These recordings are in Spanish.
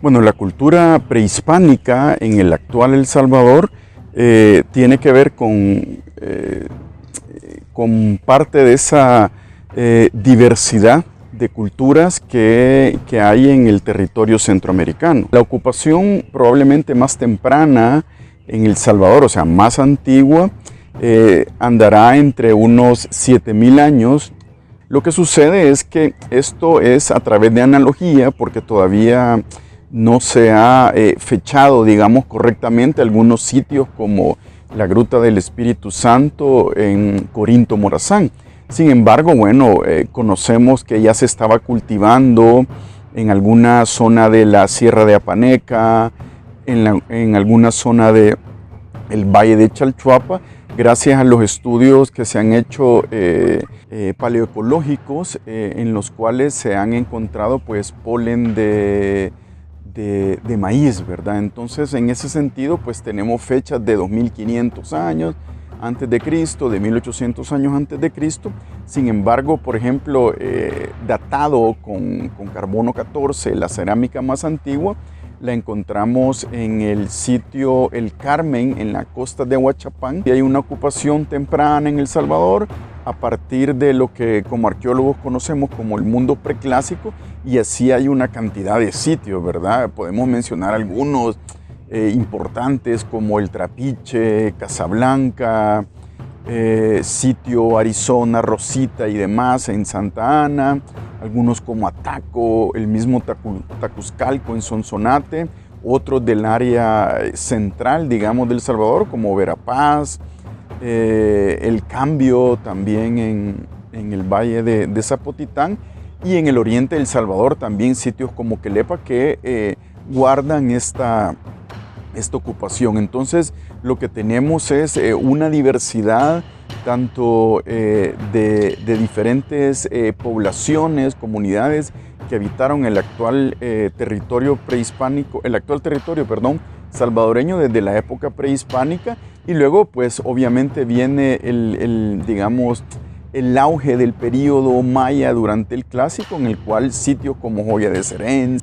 Bueno, la cultura prehispánica en el actual El Salvador tiene que ver con parte de esa diversidad de culturas que hay en el territorio centroamericano. La ocupación probablemente más temprana en El Salvador, o sea, más antigua, andará entre unos 7000 años. Lo que sucede es que esto es a través de analogía, porque todavía no se ha fechado, digamos, correctamente algunos sitios como la Gruta del Espíritu Santo en Corinto, Morazán. Sin embargo, bueno, conocemos que ya se estaba cultivando en alguna zona de la Sierra de Apaneca, en alguna zona del Valle de Chalchuapa, gracias a los estudios que se han hecho paleoecológicos, en los cuales se han encontrado pues polen de maíz, ¿verdad? Entonces, en ese sentido, pues tenemos fechas de 2500 años antes de Cristo, de 1800 años antes de Cristo. Sin embargo, por ejemplo, datado con carbono 14, la cerámica más antigua, la encontramos en el sitio El Carmen, en la costa de Huachapán. Y hay una ocupación temprana en El Salvador a partir de lo que como arqueólogos conocemos como el mundo preclásico, y así hay una cantidad de sitios, ¿verdad? Podemos mencionar algunos importantes como el Trapiche, Casablanca, sitio Arizona, Rosita y demás en Santa Ana, algunos como Ataco, el mismo Tacuzcalco en Sonsonate, otros del área central, digamos, del Salvador, como Verapaz, El Cambio también en el valle de Zapotitán, y en el oriente del Salvador también sitios como Quelepa que guardan esta ocupación. Entonces, lo que tenemos es una diversidad tanto de diferentes poblaciones, comunidades que habitaron el actual territorio prehispánico, salvadoreño desde la época prehispánica, y luego pues obviamente viene digamos, el auge del período maya durante el clásico, en el cual sitios como Joya de Serén,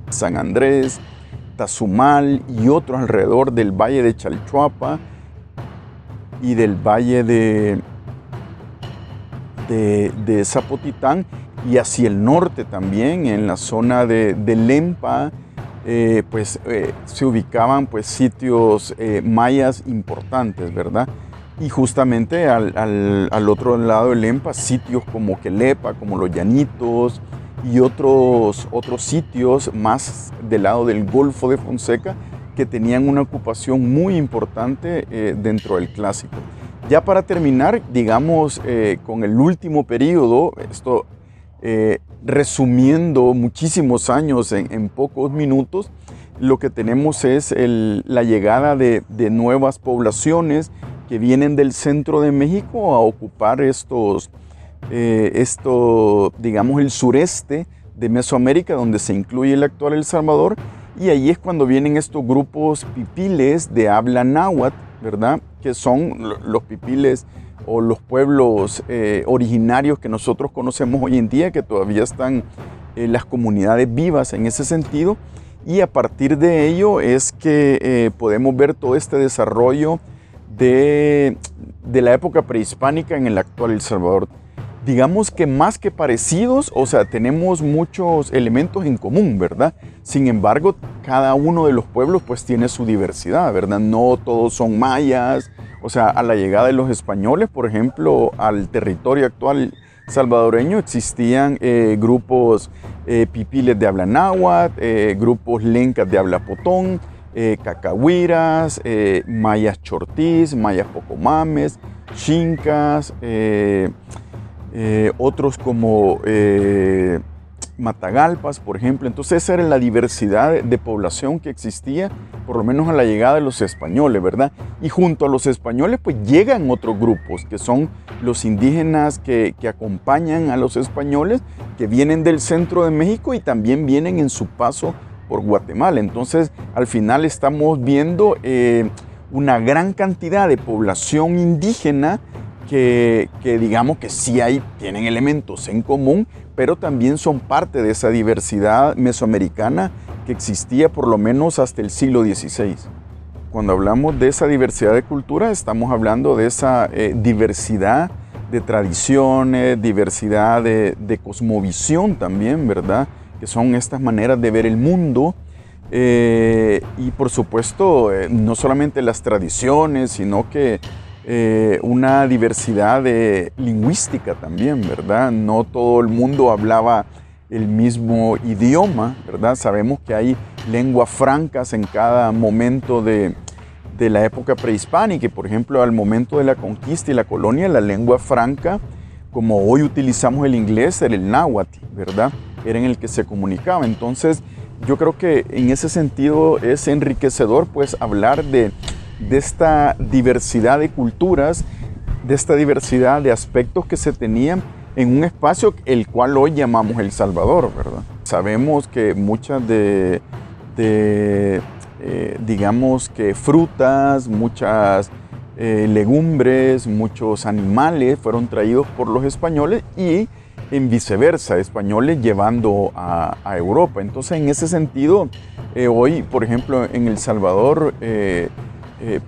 San Andrés, Tazumal y otros alrededor del Valle de Chalchuapa y del Valle de Zapotitán, y hacia el norte también, en la zona de Lempa, se ubicaban pues sitios mayas importantes, ¿verdad? Y justamente al otro lado de Lempa, sitios como Quelepa, como Los Llanitos, y otros sitios más del lado del Golfo de Fonseca que tenían una ocupación muy importante dentro del clásico. Ya para terminar, digamos, con el último periodo, esto resumiendo muchísimos años en pocos minutos, lo que tenemos es la llegada de nuevas poblaciones que vienen del centro de México a ocupar digamos, el sureste de Mesoamérica, donde se incluye el actual El Salvador, y ahí es cuando vienen estos grupos pipiles de habla náhuatl, ¿verdad? Que son los pipiles o los pueblos originarios que nosotros conocemos hoy en día, que todavía están las comunidades vivas en ese sentido, y a partir de ello es que podemos ver todo este desarrollo de la época prehispánica en el actual El Salvador. Digamos que más que parecidos, o sea, tenemos muchos elementos en común, ¿verdad? Sin embargo, cada uno de los pueblos pues tiene su diversidad, ¿verdad? No todos son mayas, o sea, a la llegada de los españoles, por ejemplo, al territorio actual salvadoreño existían grupos pipiles de habla náhuatl, grupos lencas de habla potón, cacahuiras, mayas chortís, mayas pocomames, chincas, otros como Matagalpas, por ejemplo. Entonces esa era la diversidad de población que existía, por lo menos a la llegada de los españoles, ¿verdad? Y junto a los españoles pues llegan otros grupos, que son los indígenas que acompañan a los españoles, que vienen del centro de México y también vienen en su paso por Guatemala. Entonces al final estamos viendo una gran cantidad de población indígena que digamos que sí tienen elementos en común, pero también son parte de esa diversidad mesoamericana que existía por lo menos hasta el siglo XVI. Cuando hablamos de esa diversidad de cultura, estamos hablando de esa diversidad de tradiciones, diversidad de cosmovisión también, ¿verdad? Que son estas maneras de ver el mundo. Y por supuesto, no solamente las tradiciones, sino que una diversidad lingüística también, ¿verdad? No todo el mundo hablaba el mismo idioma, ¿verdad? Sabemos que hay lenguas francas en cada momento de la época prehispánica. Por ejemplo, al momento de la conquista y la colonia, la lengua franca, como hoy utilizamos el inglés, era el náhuatl, ¿verdad? Era en el que se comunicaba. Entonces, yo creo que en ese sentido es enriquecedor, pues, hablar de esta diversidad de culturas, de esta diversidad de aspectos que se tenían en un espacio el cual hoy llamamos El Salvador, ¿verdad? Sabemos que muchas digamos que frutas, muchas legumbres, muchos animales fueron traídos por los españoles y en viceversa, españoles llevando a Europa. Entonces, en ese sentido, hoy, por ejemplo, en El Salvador,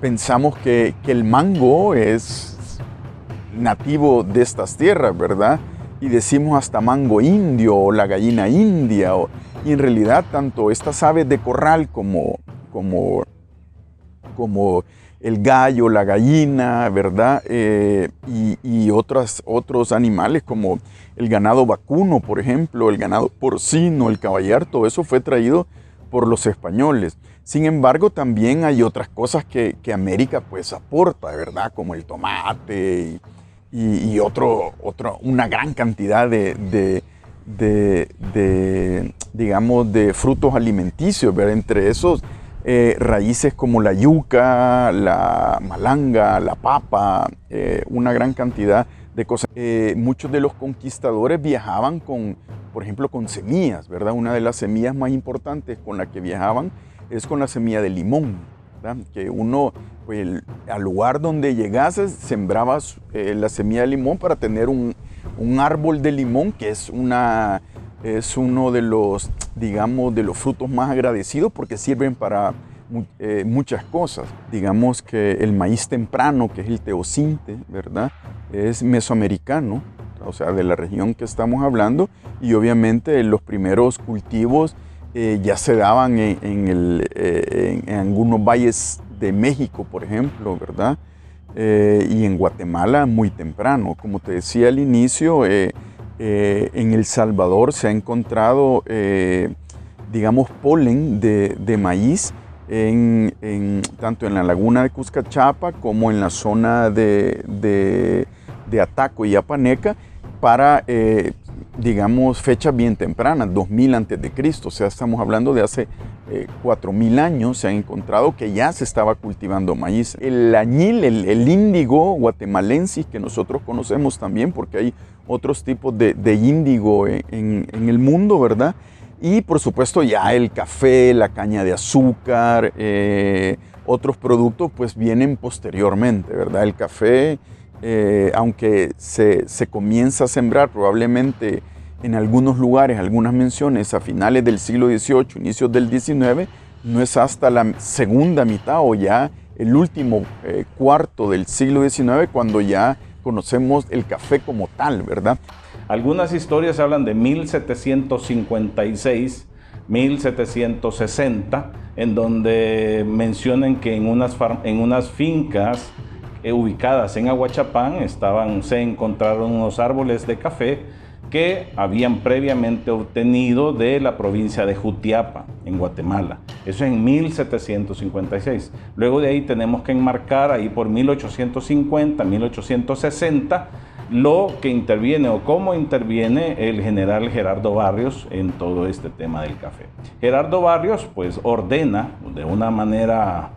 pensamos que el mango es nativo de estas tierras, ¿verdad? Y decimos hasta mango indio o la gallina india. Y en realidad, tanto estas aves de corral como el gallo, la gallina, ¿verdad? Y otros animales como el ganado vacuno, por ejemplo, el ganado porcino, el caballar, todo eso fue traído por los españoles. Sin embargo, también hay otras cosas que América pues aporta, ¿verdad? Como el tomate y una gran cantidad digamos, de frutos alimenticios, ¿verdad? Entre esos, raíces como la yuca, la malanga, la papa, una gran cantidad de cosas. Muchos de los conquistadores viajaban por ejemplo, con semillas, ¿verdad? Una de las semillas más importantes con la que viajaban es con la semilla de limón, ¿verdad? Que uno, pues, al lugar donde llegases, sembrabas la semilla de limón para tener un árbol de limón, que es uno de los, digamos, de los frutos más agradecidos porque sirven para muchas cosas. Digamos que el maíz temprano, que es el teosinte, ¿verdad? Es mesoamericano, o sea, de la región que estamos hablando, y obviamente los primeros cultivos ya se daban en algunos valles de México, por ejemplo, ¿verdad? Y en Guatemala muy temprano. Como te decía al inicio, en El Salvador se ha encontrado, digamos, polen de maíz tanto en la laguna de Cuscachapa como en la zona de Ataco y Apaneca para, digamos, fechas bien tempranas, 2000 a.C. O sea, estamos hablando de hace 4000 años, se ha encontrado que ya se estaba cultivando maíz. El añil, el índigo guatemalensis, que nosotros conocemos también, porque hay otros tipos de índigo en el mundo, ¿verdad? Y por supuesto ya el café, la caña de azúcar, otros productos pues vienen posteriormente, ¿verdad? El café, aunque se comienza a sembrar probablemente en algunos lugares, algunas menciones a finales del siglo XVIII, inicios del XIX, no es hasta la segunda mitad o ya el último cuarto del siglo XIX cuando ya conocemos el café como tal, ¿verdad? Algunas historias hablan de 1756, 1760, en donde mencionan que en unas fincas ubicadas en Aguachapán se encontraron unos árboles de café que habían previamente obtenido de la provincia de Jutiapa, en Guatemala. Eso en 1756. Luego de ahí tenemos que enmarcar ahí por 1850, 1860, lo que interviene o cómo interviene el general Gerardo Barrios en todo este tema del café. Gerardo Barrios pues ordena de una manera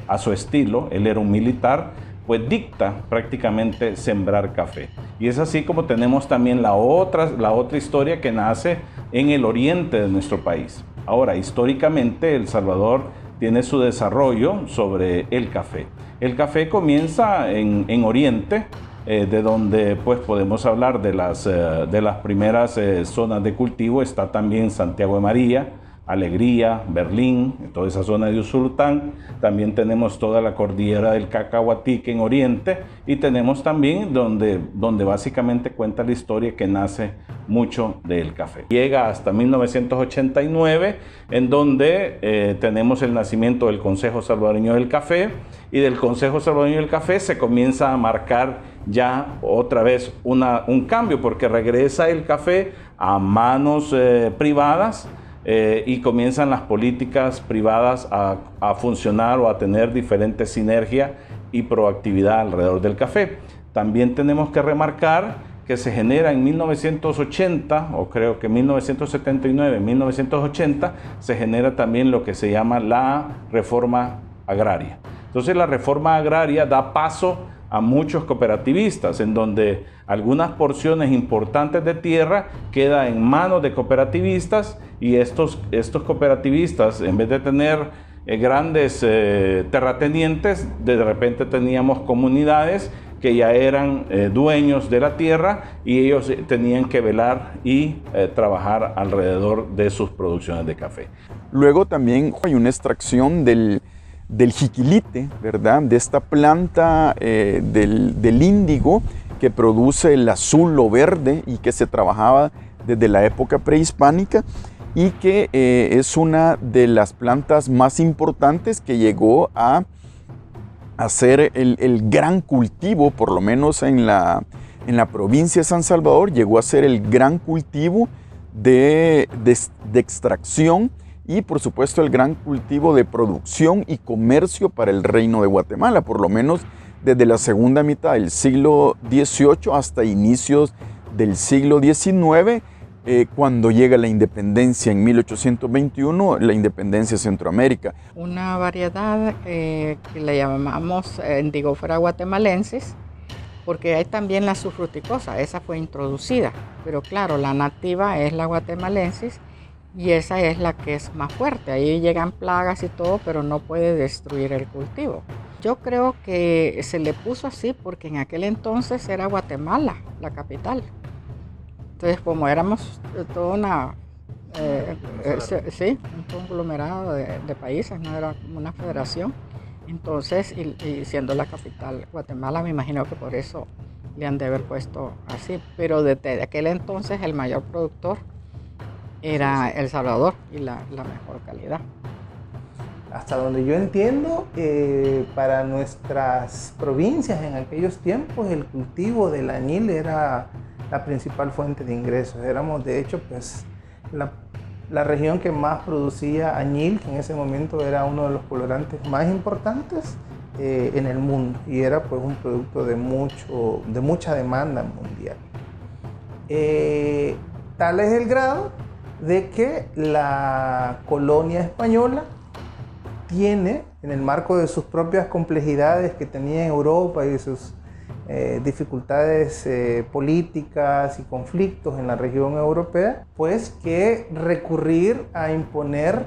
a su estilo, él era un militar, pues dicta prácticamente sembrar café. Y es así como tenemos también la otra historia que nace en el oriente de nuestro país. Ahora, históricamente El Salvador tiene su desarrollo sobre el café. El café comienza en Oriente, de donde pues podemos hablar de las primeras zonas de cultivo. Está también Santiago de María, Alegría, Berlín, toda esa zona de Usulután. También tenemos toda la cordillera del Cacahuatique en oriente, y tenemos también donde básicamente cuenta la historia que nace mucho del café. Llega hasta 1989, en donde tenemos el nacimiento del Consejo Salvadoreño del Café, y del Consejo Salvadoreño del Café se comienza a marcar ya otra vez un cambio, porque regresa el café a manos privadas. Y comienzan las políticas privadas a funcionar o a tener diferentes sinergias y proactividad alrededor del café. También tenemos que remarcar que se genera en 1980, o creo que 1979, 1980, se genera también lo que se llama la reforma agraria. Entonces la reforma agraria da paso a muchos cooperativistas, en donde algunas porciones importantes de tierra quedan en manos de cooperativistas, y estos cooperativistas, en vez de tener grandes terratenientes, de repente teníamos comunidades que ya eran dueños de la tierra, y ellos tenían que velar y trabajar alrededor de sus producciones de café. Luego también hay una extracción del jiquilite, ¿verdad? De esta planta del índigo que produce el azul o verde, y que se trabajaba desde la época prehispánica, y que es una de las plantas más importantes que llegó a ser el gran cultivo, por lo menos en la provincia de San Salvador, llegó a ser el gran cultivo de extracción, y por supuesto el gran cultivo de producción y comercio para el Reino de Guatemala, por lo menos desde la segunda mitad del siglo XVIII hasta inicios del siglo XIX, cuando llega la independencia en 1821, la independencia de Centroamérica. Una variedad que le llamamos Indigofera guatemalensis, porque hay también la subfruticosa, esa fue introducida, pero claro, la nativa es la guatemalensis, y esa es la que es más fuerte. Ahí llegan plagas y todo, pero no puede destruir el cultivo. Yo creo que se le puso así porque en aquel entonces era Guatemala la capital. Entonces, como éramos toda un conglomerado de países, no era como una federación, entonces, y siendo la capital Guatemala, me imagino que por eso le han de haber puesto así. Pero desde aquel entonces el mayor productor era El Salvador, y la mejor calidad. Hasta donde yo entiendo, para nuestras provincias en aquellos tiempos, el cultivo del añil era la principal fuente de ingresos. Éramos, de hecho, pues la región que más producía añil, que en ese momento era uno de los colorantes más importantes en el mundo, y era pues un producto de mucha demanda mundial. Tal es el grado de que la colonia española tiene, en el marco de sus propias complejidades que tenía en Europa y sus dificultades políticas y conflictos en la región europea, pues que recurrir a imponer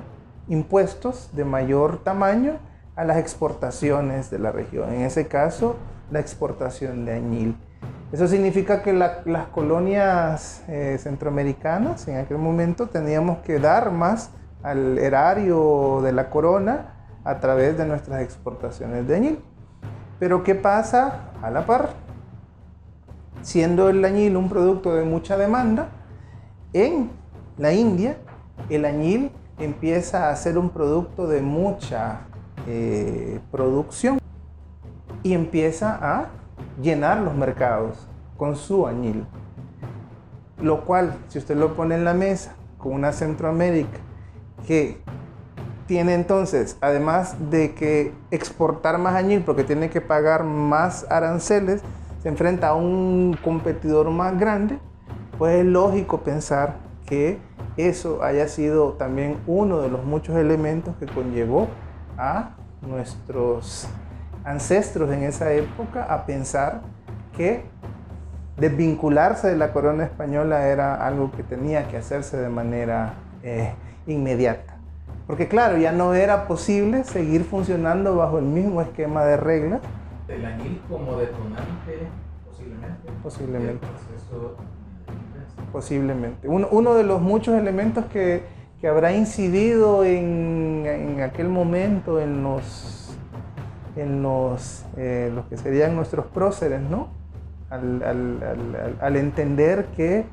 impuestos de mayor tamaño a las exportaciones de la región, en ese caso la exportación de añil. Eso significa que las colonias centroamericanas en aquel momento teníamos que dar más al erario de la corona a través de nuestras exportaciones de añil. Pero ¿qué pasa a la par? Siendo el añil un producto de mucha demanda, en la India el añil empieza a ser un producto de mucha producción y empieza a llenar los mercados con su añil. Lo cual, si usted lo pone en la mesa con una Centroamérica que tiene entonces, además de que exportar más añil porque tiene que pagar más aranceles, se enfrenta a un competidor más grande, pues es lógico pensar que eso haya sido también uno de los muchos elementos que conllevó a nuestros ancestros en esa época a pensar que desvincularse de la corona española era algo que tenía que hacerse de manera inmediata. Porque claro, ya no era posible seguir funcionando bajo el mismo esquema de reglas. El añil como detonante, Posiblemente. Posiblemente. Uno de los muchos elementos que habrá incidido en aquel momento en los que serían nuestros próceres, ¿no? Al entender que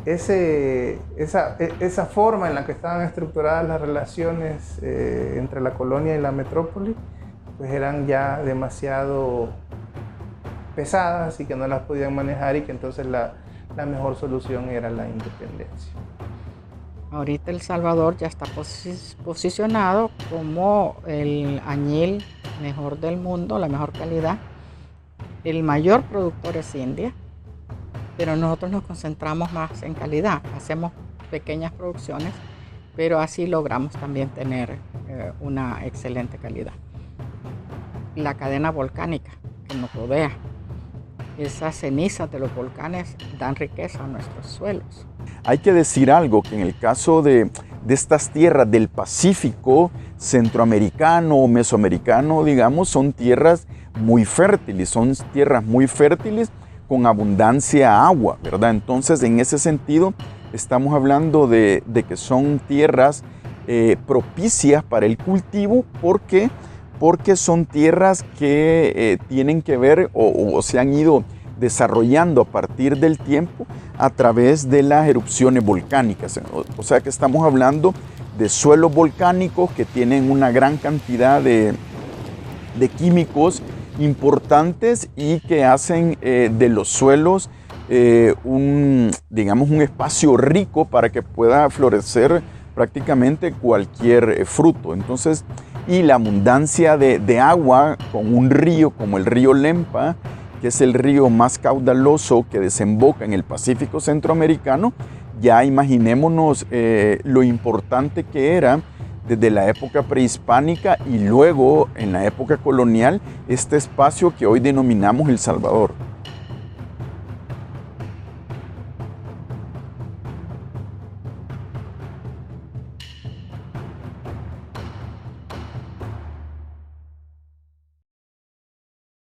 esa forma en la que estaban estructuradas las relaciones entre la colonia y la metrópoli, pues eran ya demasiado pesadas y que no las podían manejar, y que entonces la mejor solución era la independencia. Ahorita El Salvador ya está posicionado como el añil mejor del mundo, la mejor calidad. El mayor productor es India, pero nosotros nos concentramos más en calidad. Hacemos pequeñas producciones, pero así logramos también tener una excelente calidad. La cadena volcánica que nos rodea, esas cenizas de los volcanes dan riqueza a nuestros suelos. Hay que decir algo, que en el caso de estas tierras del Pacífico centroamericano o mesoamericano, digamos, son tierras muy fértiles, con abundancia de agua, ¿verdad? Entonces, en ese sentido, estamos hablando de que son tierras propicias para el cultivo. ¿Por qué? Porque son tierras que tienen que ver o se han ido desarrollando a partir del tiempo a través de las erupciones volcánicas. O sea que estamos hablando de suelos volcánicos que tienen una gran cantidad de químicos importantes y que hacen de los suelos un espacio rico para que pueda florecer prácticamente cualquier fruto. Entonces, y la abundancia de agua con un río como el río Lempa, que es el río más caudaloso que desemboca en el Pacífico centroamericano, ya imaginémonos lo importante que era desde la época prehispánica y luego en la época colonial este espacio que hoy denominamos El Salvador.